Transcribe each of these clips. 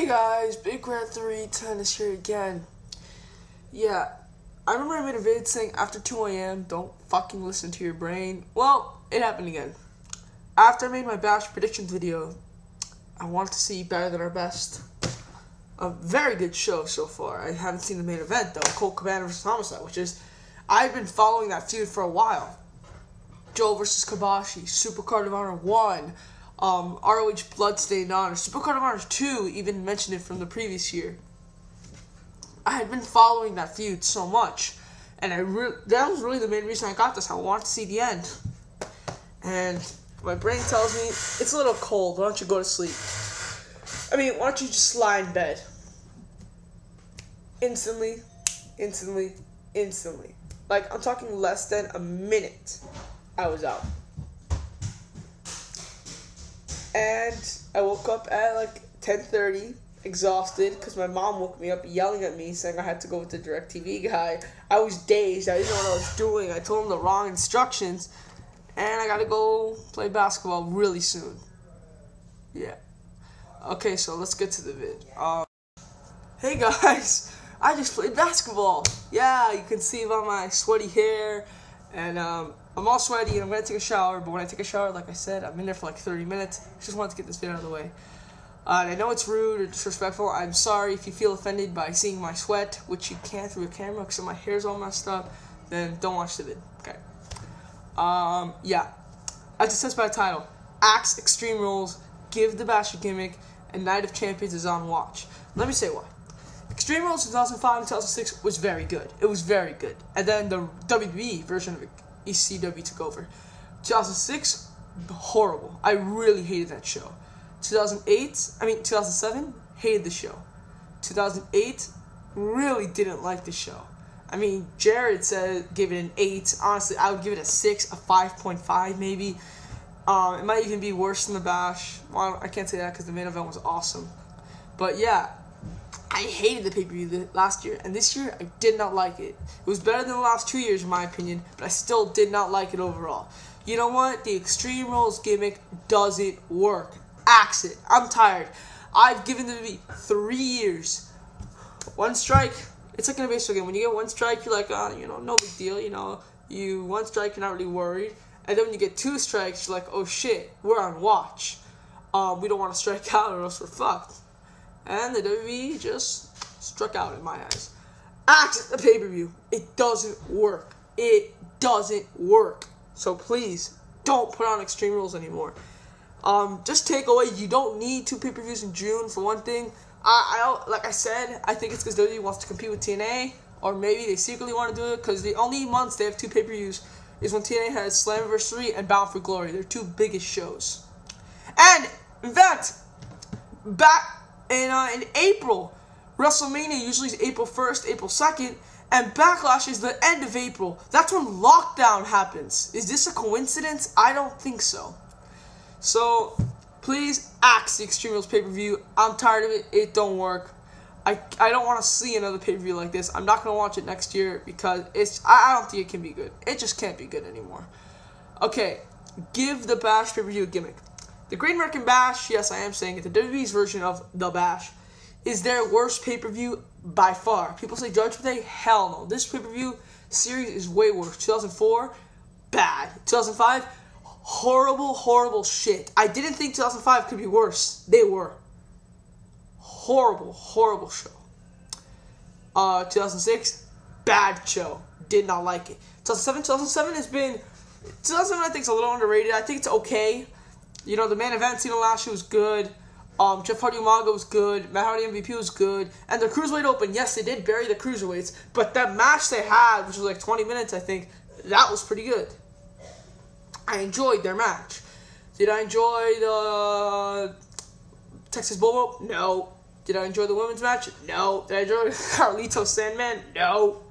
Hey guys, Big Red 3 Tennis here again. Yeah, I remember I made a vid saying after 2 a.m. don't fucking listen to your brain. Well, it happened again. After I made my Bash predictions video, I want to see Better Than Our Best. A very good show so far. I haven't seen the main event though, Colt Cabana vs. Homicide, which is, I've been following that feud for a while. Joe vs. Kabashi, Supercard of Honor 1. ROH Bloodstained Honor, Supercard of Honor 2, even mentioned it from the previous year. I had been following that feud so much, and that was really the main reason I got this. I want to see the end. And my brain tells me, it's a little cold, why don't you go to sleep? I mean, why don't you just lie in bed? Instantly. Like, I'm talking less than a minute, I was out. And I woke up at like 10:30, exhausted, because my mom woke me up yelling at me, saying I had to go with the DirecTV guy. I was dazed. I didn't know what I was doing. I told him the wrong instructions, and I got to go play basketball really soon. Yeah. Okay, so let's get to the vid. Hey guys, I just played basketball. Yeah, you can see by my sweaty hair, and I'm all sweaty and I'm going to take a shower, but when I take a shower, like I said, I'm in there for like 30 minutes. Just wanted to get this video out of the way. And I know it's rude or disrespectful. I'm sorry if you feel offended by seeing my sweat, which you can't through a camera because my hair's all messed up, then don't watch the vid. Okay. Yeah. As it says by the title, Axe Extreme Rules, Give the Bash a Gimmick, and Night of Champions is on watch. Let me say why. Extreme Rules 2005 and 2006 was very good. It was very good. And then the WWE version of ECW took over. 2006, horrible. I really hated that show. 2007, hated the show. 2008, really didn't like the show. I mean, Jared gave it an 8. Honestly, I would give it a 6, a 5.5 maybe. It might even be worse than the Bash. Well, I can't say that because the main event was awesome. But yeah, I hated the pay-per-view last year, and this year I did not like it. It was better than the last 2 years in my opinion, but I still did not like it overall. You know what? The Extreme Rules gimmick doesn't work. Axe it. I'm tired. I've given the movie 3 years. One strike, it's like in a baseball game. When you get one strike, you're like, no big deal. One strike, you're not really worried. And then when you get 2 strikes, you're like, oh shit, we're on watch. We don't want to strike out or else we're fucked. And the WWE just struck out in my eyes. Axe the pay-per-view. It doesn't work. It doesn't work. So please, don't put on Extreme Rules anymore. Just take away, you don't need 2 pay-per-views in June for one thing. Like I said, I think it's because WWE wants to compete with TNA, or maybe they secretly want to do it because the only months they have 2 pay-per-views is when TNA has Slammiversary 3 and Bound for Glory. They're 2 biggest shows. And, in fact, back in April, WrestleMania usually is April 1st, April 2nd, and Backlash is the end of April. That's when lockdown happens. Is this a coincidence? I don't think so. So, please axe the Extreme Rules pay-per-view. I'm tired of it. It don't work. I don't want to see another pay-per-view like this. I'm not going to watch it next year because I don't think it can be good. It just can't be good anymore. Okay, give the Bash pay-per-view a gimmick. The Great American Bash, yes, I am saying it, the WWE's version of the Bash, is their worst pay-per-view by far. People say Judgment Day? Hell no. This pay-per-view series is way worse. 2004, bad. 2005, horrible shit. I didn't think 2005 could be worse. They were. Horrible show. 2006, bad show. Did not like it. 2007 has been... 2007 I think is a little underrated. I think it's okay. The main event scene last year was good. Jeff Hardy Umaga was good. Matt Hardy MVP was good. And the Cruiserweight Open, yes, they did bury the Cruiserweights. But that match they had, which was like 20 minutes, I think, that was pretty good. I enjoyed their match. Did I enjoy the Texas Bull Rope? No. Did I enjoy the women's match? No. Did I enjoy Carlito Sandman? No.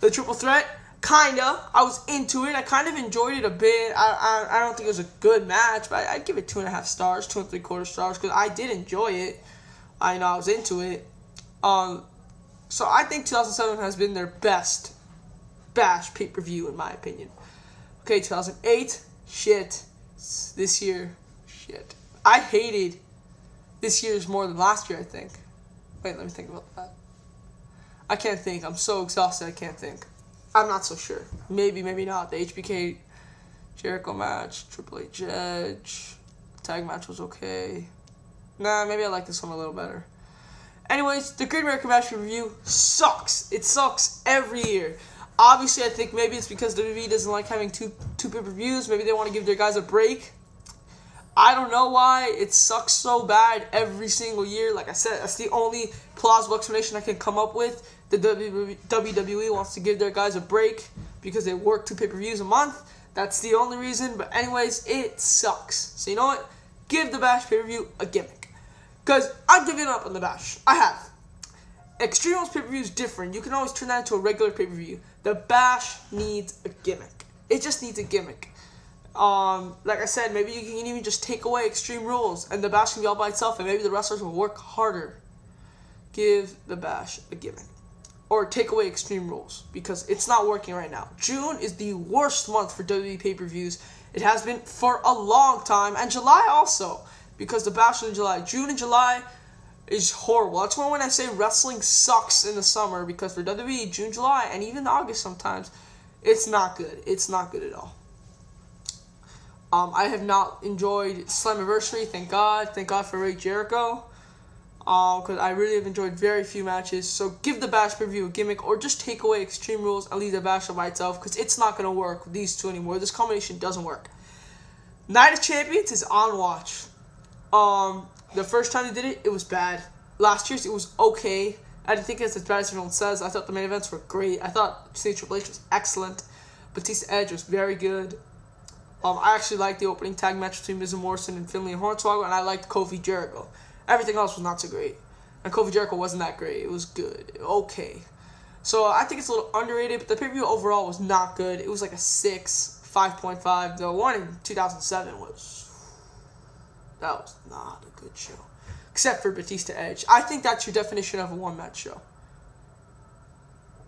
The Triple Threat? Kinda. I was into it. I kind of enjoyed it a bit. I don't think it was a good match, but I'd give it 2.5 stars, 2 3/4 stars, because I did enjoy it. I was into it. So I think 2007 has been their best Bash pay-per-view, in my opinion. Okay, 2008, shit. This year, shit. I hated this year's more than last year, I think. Wait, let me think about that. I can't think. I'm so exhausted I can't think. I'm not so sure. Maybe, maybe not. The HBK Jericho match, Triple H Edge, tag match was okay. Nah, maybe I like this one a little better. Anyways, the Great American Bash review sucks. It sucks every year. Obviously, I think maybe it's because WWE doesn't like having two pay-per-views. Maybe they want to give their guys a break. I don't know why it sucks so bad every single year. Like I said, that's the only plausible explanation I can come up with. The WWE wants to give their guys a break because they work 2 pay-per-views a month. That's the only reason. But anyways, it sucks. So you know what? Give the Bash pay-per-view a gimmick. Because I'm giving up on the Bash. I have. Extreme Rules PPV is different. You can always turn that into a regular pay-per-view. The Bash needs a gimmick. It just needs a gimmick. Like I said, maybe you can even just take away Extreme Rules and the Bash can be all by itself and maybe the wrestlers will work harder. Give the Bash a gimmick. Or take away Extreme Rules because it's not working right now. June is the worst month for WWE pay-per-views. It has been for a long time. And July also. Because the Bash is in July. June and July is horrible. That's when I say wrestling sucks in the summer. Because for WWE, June, July, and even August sometimes, it's not good. It's not good at all. I have not enjoyed Slammiversary, thank God. Thank God for Ray Jericho. Because I really have enjoyed very few matches. So give the Bash pay-per-view a gimmick or just take away Extreme Rules and leave the Bash by itself. Because it's not going to work with these two anymore. This combination doesn't work. Night of Champions is on watch. The first time they did it, it was bad. Last year's, it was okay. I didn't think it was as bad as everyone says. I thought the main events were great. I thought Triple H was excellent. Batista Edge was very good. I actually liked the opening tag match between Miz and Morrison and Finlay and Hornswoggle, and I liked Kofi Jericho. Everything else was not so great. And Kofi Jericho wasn't that great. It was good. Okay. So I think it's a little underrated, but the pay-per-view overall was not good. It was like a 6, 5.5. The one in 2007 that was not a good show. Except for Batista Edge. I think that's your definition of a one-match show.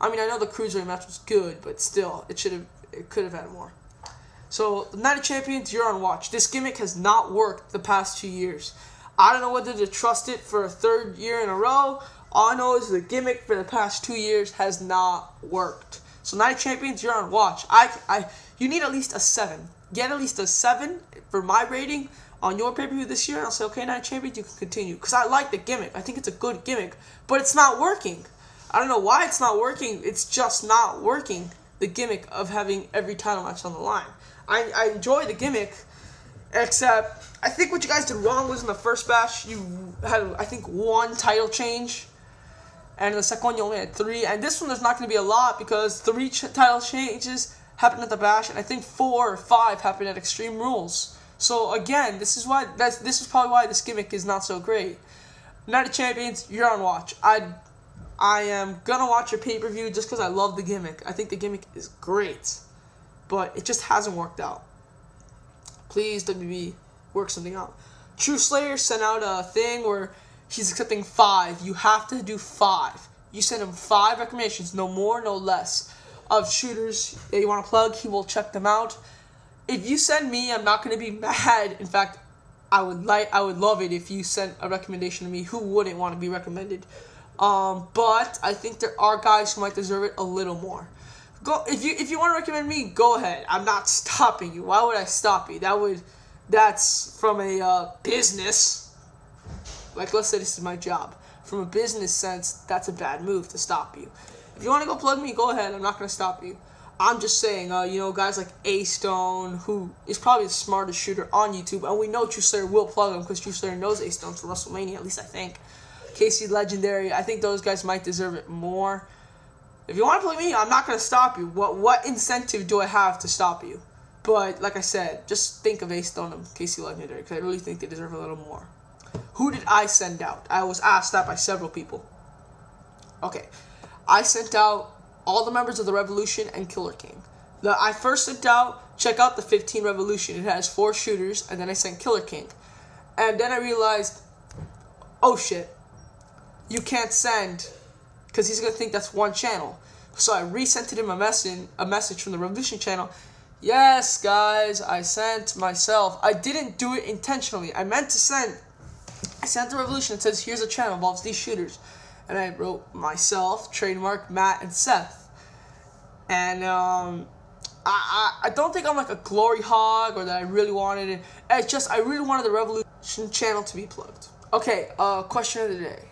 I mean, I know the Cruiserweight match was good, but still, it could have had more. So, the Night of Champions, you're on watch. This gimmick has not worked the past 2 years. I don't know whether to trust it for a 3rd year in a row. All I know is the gimmick for the past 2 years has not worked. So, Night of Champions, you're on watch. You need at least a 7. Get at least a 7 for my rating on your pay-per-view this year. And I'll say, okay, Night of Champions, you can continue. Because I like the gimmick. I think it's a good gimmick. But it's not working. I don't know why it's not working. It's just not working. The gimmick of having every title match on the line. I enjoy the gimmick, except I think what you guys did wrong was in the first Bash, you had, I think, 1 title change, and in the second one you only had 3, and this one there's not going to be a lot because 3 title changes happened at the Bash, and I think 4 or 5 happened at Extreme Rules. So again, this is probably why this gimmick is not so great. Night of Champions, you're on watch. I am gonna watch your pay-per-view just because I love the gimmick. I think the gimmick is great. But it just hasn't worked out. Please, WB, work something out. True Slayer sent out a thing where he's accepting 5. You have to do 5. You send him 5 recommendations, no more, no less, of shooters that you want to plug. He will check them out. If you send me, I'm not going to be mad. In fact, I would love it if you sent a recommendation to me. Who wouldn't want to be recommended? But I think there are guys who might deserve it a little more. Go if you want to recommend me, go ahead. I'm not stopping you. Why would I stop you? That's from a business. Like, let's say this is my job. From a business sense, that's a bad move to stop you. If you want to go plug me, go ahead. I'm not going to stop you. I'm just saying, guys like A-Stone, who is probably the smartest shooter on YouTube, and we know True Slayer will plug him because True Slayer knows A-Stone for WrestleMania, at least I think. Casey Legendary, I think those guys might deserve it more. If you want to play me, I'm not going to stop you. What incentive do I have to stop you? But, like I said, just think of A-Stone and Casey Legendary, because I really think they deserve a little more. Who did I send out? I was asked that by several people. Okay. I sent out all the members of the Revolution and Killer King. I first sent out, check out the 15 Revolution. It has 4 shooters, and then I sent Killer King. And then I realized, oh shit, you can't send, because he's going to think that's one channel. So I resent him a message from the Revolution channel. Yes, guys, I sent myself. I didn't do it intentionally. I sent the Revolution. It says, here's a channel, involves these shooters. and I wrote myself, trademark, Matt, and Seth. And I don't think I'm like a glory hog or that I really wanted it. It's just I really wanted the Revolution channel to be plugged. Okay, question of the day.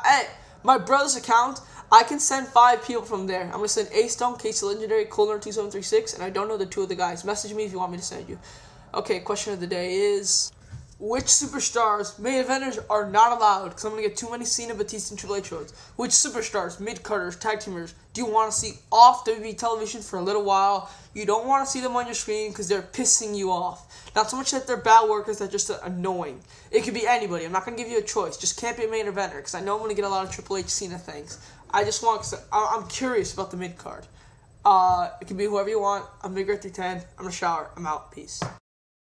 Hey, my brother's account, I can send 5 people from there. I'm gonna send A-Stone, Casey Legendary, Colner2736, and I don't know the 2 of the guys. Message me if you want me to send you. Okay, question of the day is, which superstars, main eventers, are not allowed? Because I'm going to get too many Cena, Batista, and Triple H roads. Which superstars, mid-carders, tag teamers, do you want to see off WWE television for a little while? You don't want to see them on your screen because they're pissing you off. Not so much that they're bad workers, they're just annoying. It could be anybody. I'm not going to give you a choice. Just can't be a main eventer because I know I'm going to get a lot of Triple H, Cena things. I just want, cause I'm curious about the mid-card. It can be whoever you want. I'm Big Red 310. I'm going to shower. I'm out. Peace.